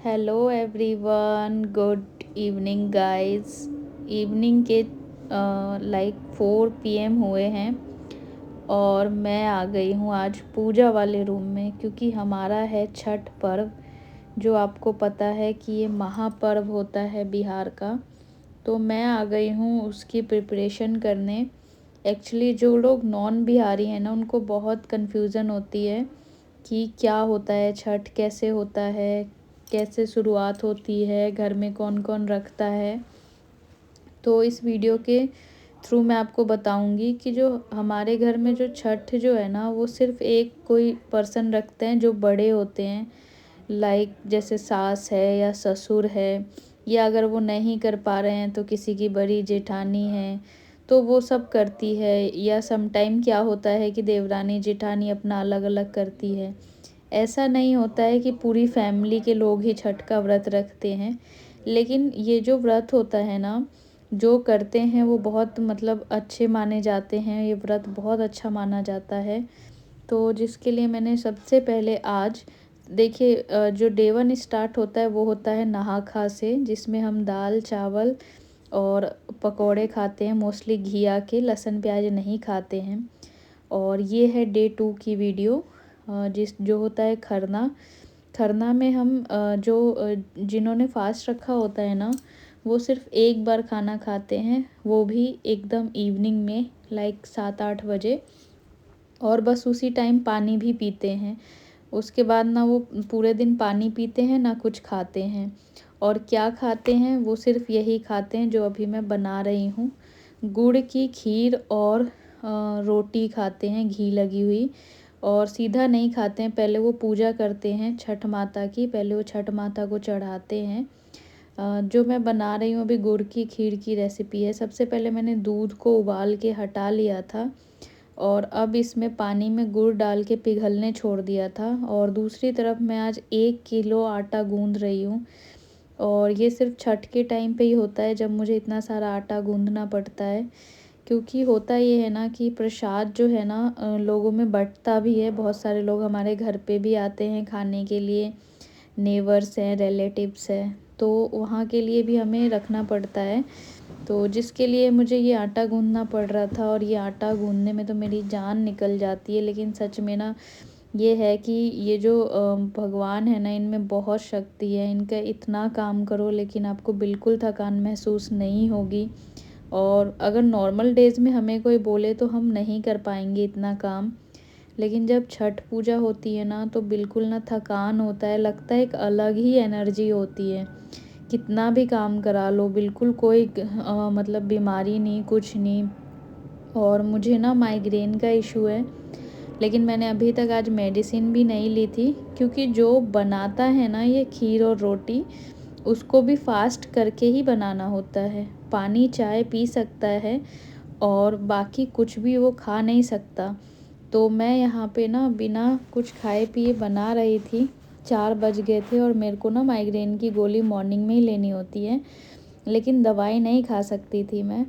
Hello everyone, good evening guys. Evening के like 4 PM हुए हैं और मैं आ गई हूँ आज पूजा वाले रूम में, क्योंकि हमारा है छठ पर्व। जो आपको पता है कि ये महापर्व होता है बिहार का। तो मैं आ गई हूँ उसकी प्रिपरेशन करने। एक्चुअली जो लोग नॉन बिहारी हैं ना, उनको बहुत कन्फ्यूज़न होती है कि क्या होता है छठ, कैसे होता है, कैसे शुरुआत होती है, घर में कौन कौन रखता है। तो इस वीडियो के थ्रू मैं आपको बताऊंगी कि जो हमारे घर में जो छठ जो है ना, वो सिर्फ एक कोई पर्सन रखते हैं जो बड़े होते हैं, लाइक जैसे सास है या ससुर है, या अगर वो नहीं कर पा रहे हैं तो किसी की बड़ी जेठानी है तो वो सब करती है। या समटाइम क्या होता है कि देवरानी जेठानी अपना अलग अलग करती है। ऐसा नहीं होता है कि पूरी फैमिली के लोग ही छठ का व्रत रखते हैं। लेकिन ये जो व्रत होता है ना, जो करते हैं वो बहुत मतलब अच्छे माने जाते हैं। ये व्रत बहुत अच्छा माना जाता है। तो जिसके लिए मैंने सबसे पहले आज देखिए, जो डे 1 स्टार्ट होता है वो होता है नहा खा से, जिसमें हम दाल चावल और पकौड़े खाते हैं, मोस्टली घिया के, लहसुन प्याज नहीं खाते हैं। और ये है डे 2 की वीडियो। जो होता है खरना। खरना में हम जिन्होंने फास्ट रखा होता है ना, वो सिर्फ एक बार खाना खाते हैं, वो भी एकदम इवनिंग में, लाइक 7-8 बजे। और बस उसी टाइम पानी भी पीते हैं। उसके बाद ना वो पूरे दिन पानी पीते हैं, ना कुछ खाते हैं। और क्या खाते हैं, वो सिर्फ यही खाते हैं जो अभी मैं बना रही हूँ। गुड़ की खीर और रोटी खाते हैं घी लगी हुई। और सीधा नहीं खाते हैं, पहले वो पूजा करते हैं छठ माता की, पहले वो छठ माता को चढ़ाते हैं। जो मैं बना रही हूँ अभी गुड़ की खीर की रेसिपी है। सबसे पहले मैंने दूध को उबाल के हटा लिया था और अब इसमें पानी में गुड़ डाल के पिघलने छोड़ दिया था। और दूसरी तरफ मैं आज 1 किलो आटा गूंद रही हूँ। और ये सिर्फ छठ के टाइम पे ही होता है जब मुझे इतना सारा आटा गूंदना पड़ता है। क्योंकि होता ये है ना कि प्रसाद जो है ना, लोगों में बँटता भी है। बहुत सारे लोग हमारे घर पे भी आते हैं खाने के लिए, नेबर्स हैं, रिलेटिव्स हैं, तो वहाँ के लिए भी हमें रखना पड़ता है। तो जिसके लिए मुझे ये आटा गूँधना पड़ रहा था। और ये आटा गूँधने में तो मेरी जान निकल जाती है। लेकिन सच में ना, ये है कि ये जो भगवान है ना, इनमें बहुत शक्ति है। इनका इतना काम करो लेकिन आपको बिल्कुल थकान महसूस नहीं होगी। और अगर नॉर्मल डेज़ में हमें कोई बोले तो हम नहीं कर पाएंगे इतना काम। लेकिन जब छठ पूजा होती है ना, तो बिल्कुल ना थकान होता है, लगता है एक अलग ही एनर्जी होती है। कितना भी काम करा लो, बिल्कुल कोई मतलब बीमारी नहीं, कुछ नहीं। और मुझे ना माइग्रेन का इशू है, लेकिन मैंने अभी तक आज मेडिसिन भी नहीं ली थी। क्योंकि जो बनाता है ना ये खीर और रोटी, उसको भी फास्ट करके ही बनाना होता है। पानी चाय पी सकता है और बाकी कुछ भी वो खा नहीं सकता। तो मैं यहाँ पे ना बिना कुछ खाए पिए बना रही थी। 4 बज गए थे और मेरे को ना माइग्रेन की गोली मॉर्निंग में ही लेनी होती है, लेकिन दवाई नहीं खा सकती थी मैं।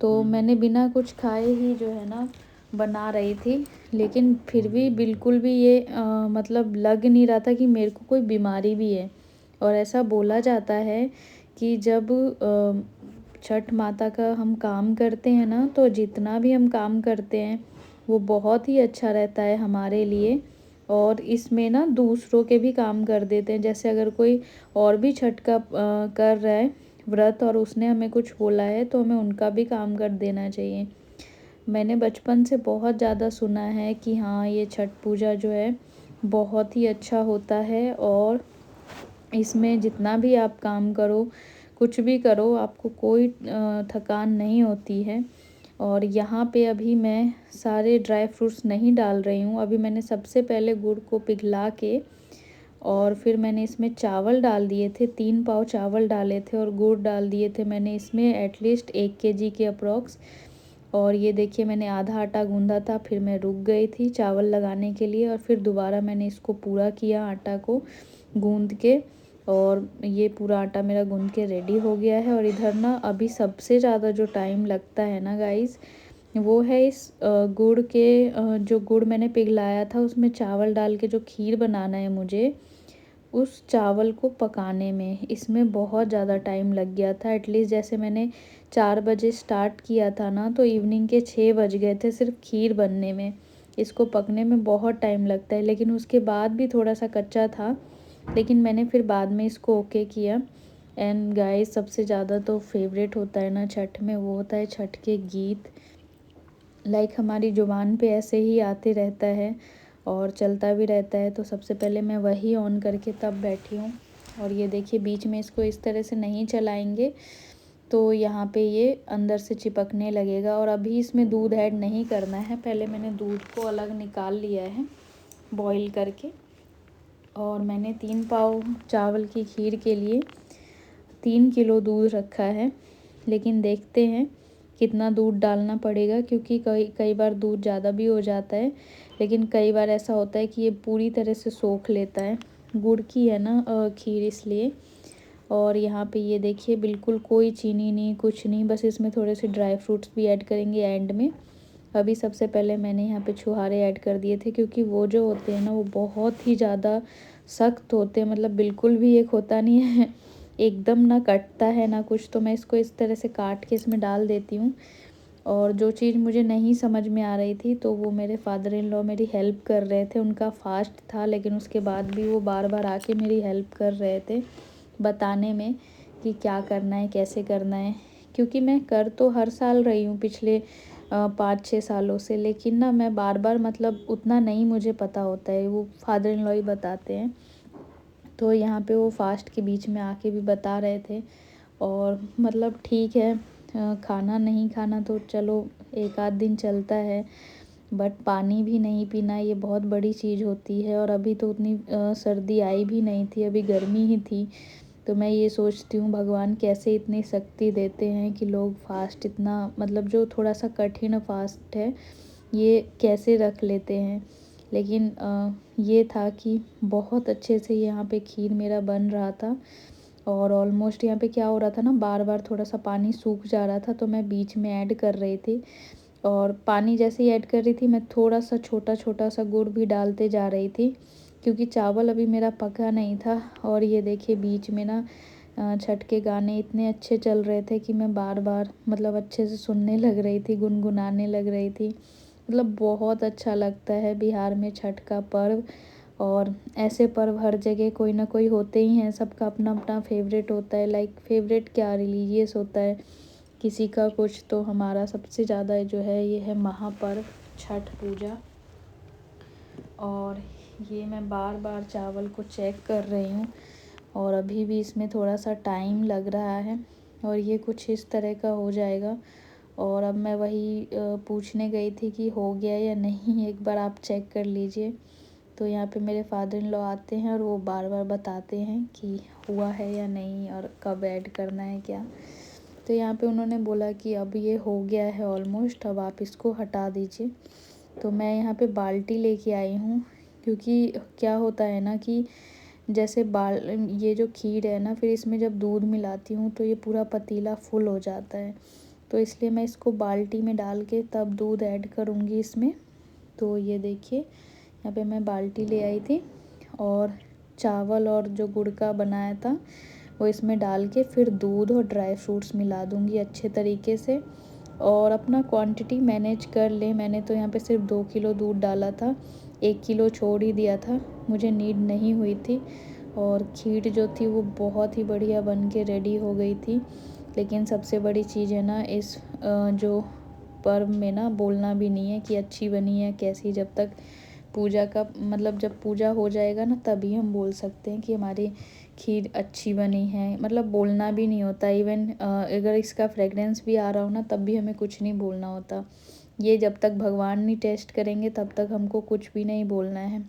तो मैंने बिना कुछ खाए ही जो है ना बना रही थी। लेकिन फिर भी बिल्कुल भी ये मतलब लग नहीं रहा था कि मेरे को कोई बीमारी भी है। और ऐसा बोला जाता है कि जब छठ माता का हम काम करते हैं ना, तो जितना भी हम काम करते हैं वो बहुत ही अच्छा रहता है हमारे लिए। और इसमें ना दूसरों के भी काम कर देते हैं। जैसे अगर कोई और भी छठ का कर रहा है व्रत और उसने हमें कुछ बोला है, तो हमें उनका भी काम कर देना चाहिए। मैंने बचपन से बहुत ज़्यादा सुना है कि हाँ, ये छठ पूजा जो है बहुत ही अच्छा होता है। और इसमें जितना भी आप काम करो, कुछ भी करो, आपको कोई थकान नहीं होती है। और यहाँ पे अभी मैं सारे ड्राई फ्रूट्स नहीं डाल रही हूँ। अभी मैंने सबसे पहले गुड़ को पिघला के और फिर मैंने इसमें चावल डाल दिए थे, 3 पाव चावल डाले थे और गुड़ डाल दिए थे मैंने इसमें एटलीस्ट 1 kg के अप्रॉक्स। और ये देखिए, मैंने आधा आटा गूँधा था, फिर मैं रुक गई थी चावल लगाने के लिए और फिर दोबारा मैंने इसको पूरा किया आटा को गूँध के। और ये पूरा आटा मेरा गूँध के रेडी हो गया है। और इधर ना अभी सबसे ज़्यादा जो टाइम लगता है ना गाइस, वो है इस गुड़ के जो गुड़ मैंने पिघलाया था उसमें चावल डाल के जो खीर बनाना है मुझे, उस चावल को पकाने में इसमें बहुत ज़्यादा टाइम लग गया था। एटलीस्ट जैसे मैंने 4 बजे स्टार्ट किया था ना, तो इवनिंग के 6 बज गए थे सिर्फ खीर बनने में। इसको पकने में बहुत टाइम लगता है, लेकिन उसके बाद भी थोड़ा सा कच्चा था, लेकिन मैंने फिर बाद में इसको ओके किया। एंड गाइस, सबसे ज़्यादा तो फेवरेट होता है ना छठ में, वो होता है छठ के गीत। लाइक हमारी ज़ुबान पे ऐसे ही आते रहता है और चलता भी रहता है। तो सबसे पहले मैं वही ऑन करके तब बैठी हूँ। और ये देखिए, बीच में इसको इस तरह से नहीं चलाएंगे तो यहाँ पे ये अंदर से चिपकने लगेगा। और अभी इसमें दूध ऐड नहीं करना है, पहले मैंने दूध को अलग निकाल लिया है बॉईल करके। और मैंने 3 पाव चावल की खीर के लिए 3 किलो दूध रखा है, लेकिन देखते हैं कितना दूध डालना पड़ेगा, क्योंकि कई कई बार दूध ज़्यादा भी हो जाता है, लेकिन कई बार ऐसा होता है कि ये पूरी तरह से सोख लेता है। गुड़ की है ना खीर, इसलिए। और यहाँ पे ये देखिए, बिल्कुल कोई चीनी नहीं, कुछ नहीं, बस इसमें थोड़े से ड्राई फ्रूट्स भी ऐड करेंगे एंड में। अभी सबसे पहले मैंने यहाँ पे छुहारे ऐड कर दिए थे, क्योंकि वो जो होते हैं ना, वो बहुत ही ज़्यादा सख्त होते हैं, मतलब बिल्कुल भी एक होता नहीं है एकदम, ना कटता है ना कुछ। तो मैं इसको इस तरह से काट के इसमें डाल देती हूँ। और जो चीज़ मुझे नहीं समझ में आ रही थी, तो वो मेरे फादर इन लॉ मेरी हेल्प कर रहे थे। उनका फास्ट था, लेकिन उसके बाद भी वो बार बार आके मेरी हेल्प कर रहे थे बताने में कि क्या करना है, कैसे करना है। क्योंकि मैं कर तो हर साल रही हूँ पिछले 5-6 सालों से, लेकिन ना मैं बार बार, मतलब उतना नहीं मुझे पता होता है, वो फादर इन लॉ ही बताते हैं। तो यहाँ पे वो फास्ट के बीच में आके भी बता रहे थे। और मतलब ठीक है, खाना नहीं खाना तो चलो एक आध दिन चलता है, बट पानी भी नहीं पीना ये बहुत बड़ी चीज़ होती है। और अभी तो उतनी सर्दी आई भी नहीं थी, अभी गर्मी ही थी। तो मैं ये सोचती हूँ, भगवान कैसे इतनी शक्ति देते हैं कि लोग फास्ट इतना, मतलब जो थोड़ा सा कठिन फास्ट है, ये कैसे रख लेते हैं। लेकिन ये था कि बहुत अच्छे से यहाँ पे खीर मेरा बन रहा था। और ऑलमोस्ट यहाँ पे क्या हो रहा था ना, बार बार थोड़ा सा पानी सूख जा रहा था, तो मैं बीच में ऐड कर रही थी। और पानी जैसे ही ऐड कर रही थी, मैं थोड़ा सा छोटा छोटा सा गुड़ भी डालते जा रही थी, क्योंकि चावल अभी मेरा पका नहीं था। और ये देखिए, बीच में ना छठ के गाने इतने अच्छे चल रहे थे कि मैं बार बार, मतलब अच्छे से सुनने लग रही थी, गुनगुनाने लग रही थी। मतलब बहुत अच्छा लगता है बिहार में छठ का पर्व। और ऐसे पर्व हर जगह कोई ना कोई होते ही हैं, सबका अपना अपना फेवरेट होता है। लाइक फेवरेट क्या, रिलीजियस होता है किसी का कुछ, तो हमारा सबसे ज़्यादा जो है ये है महापर्व छठ पूजा। और ये मैं बार बार चावल को चेक कर रही हूँ, और अभी भी इसमें थोड़ा सा टाइम लग रहा है, और ये कुछ इस तरह का हो जाएगा। और अब मैं वही पूछने गई थी कि हो गया या नहीं, एक बार आप चेक कर लीजिए। तो यहाँ पे मेरे फादर इन लॉ आते हैं और वो बार बार बताते हैं कि हुआ है या नहीं और कब ऐड करना है क्या। तो यहाँ पे उन्होंने बोला कि अब ये हो गया है ऑलमोस्ट, अब आप इसको हटा दीजिए। तो मैं यहाँ पे बाल्टी लेके आई हूँ, क्योंकि क्या होता है ना कि जैसे ये जो खीर है ना, फिर इसमें जब दूध मिलाती हूँ तो ये पूरा पतीला फुल हो जाता है। तो इसलिए मैं इसको बाल्टी में डाल के तब दूध ऐड करूँगी इसमें। तो ये देखिए, यहाँ पे मैं बाल्टी ले आई थी, और चावल और जो गुड़ का बनाया था वो इसमें डाल के फिर दूध और ड्राई फ्रूट्स मिला दूँगी अच्छे तरीके से। और अपना क्वांटिटी मैनेज कर लें। मैंने तो यहाँ पे सिर्फ 2 किलो दूध डाला था, 1 किलो छोड़ ही दिया था, मुझे नीड नहीं हुई थी। और खीर जो थी वो बहुत ही बढ़िया बन के रेडी हो गई थी। लेकिन सबसे बड़ी चीज़ है ना, इस जो पर्व में ना, बोलना भी नहीं है कि अच्छी बनी है कैसी, जब तक पूजा का, मतलब जब पूजा हो जाएगा ना, तभी हम बोल सकते हैं कि हमारी खीर अच्छी बनी है। मतलब बोलना भी नहीं होता, इवन अगर इसका फ्रेगरेंस भी आ रहा हो ना, तब भी हमें कुछ नहीं बोलना होता। ये जब तक भगवान नहीं टेस्ट करेंगे तब तक हमको कुछ भी नहीं बोलना है।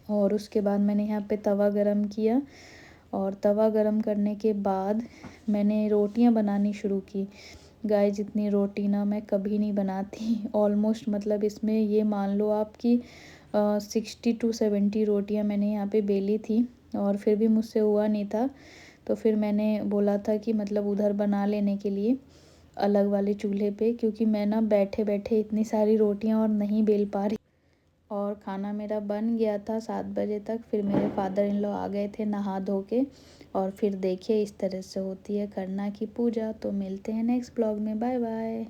और उसके बाद मैंने यहाँ पे तवा गरम किया, और तवा गरम करने के बाद मैंने रोटियां बनानी शुरू की। गाइस, जितनी रोटी ना मैं कभी नहीं बनाती ऑलमोस्ट, मतलब इसमें ये मान लो आपकी 60 to 70 रोटियां मैंने यहाँ पे बेली थी, और फिर भी मुझसे हुआ नहीं था। तो फिर मैंने बोला था कि मतलब उधर बना लेने के लिए अलग वाले चूल्हे पे, क्योंकि मैं ना बैठे बैठे इतनी सारी रोटियां और नहीं बेल पा रही। और खाना मेरा बन गया था 7 बजे तक। फिर मेरे फादर इन लॉ आ गए थे नहा धो के। और फिर देखिए इस तरह से होती है खरना की पूजा। तो मिलते हैं नेक्स्ट ब्लॉग में, बाय बाय।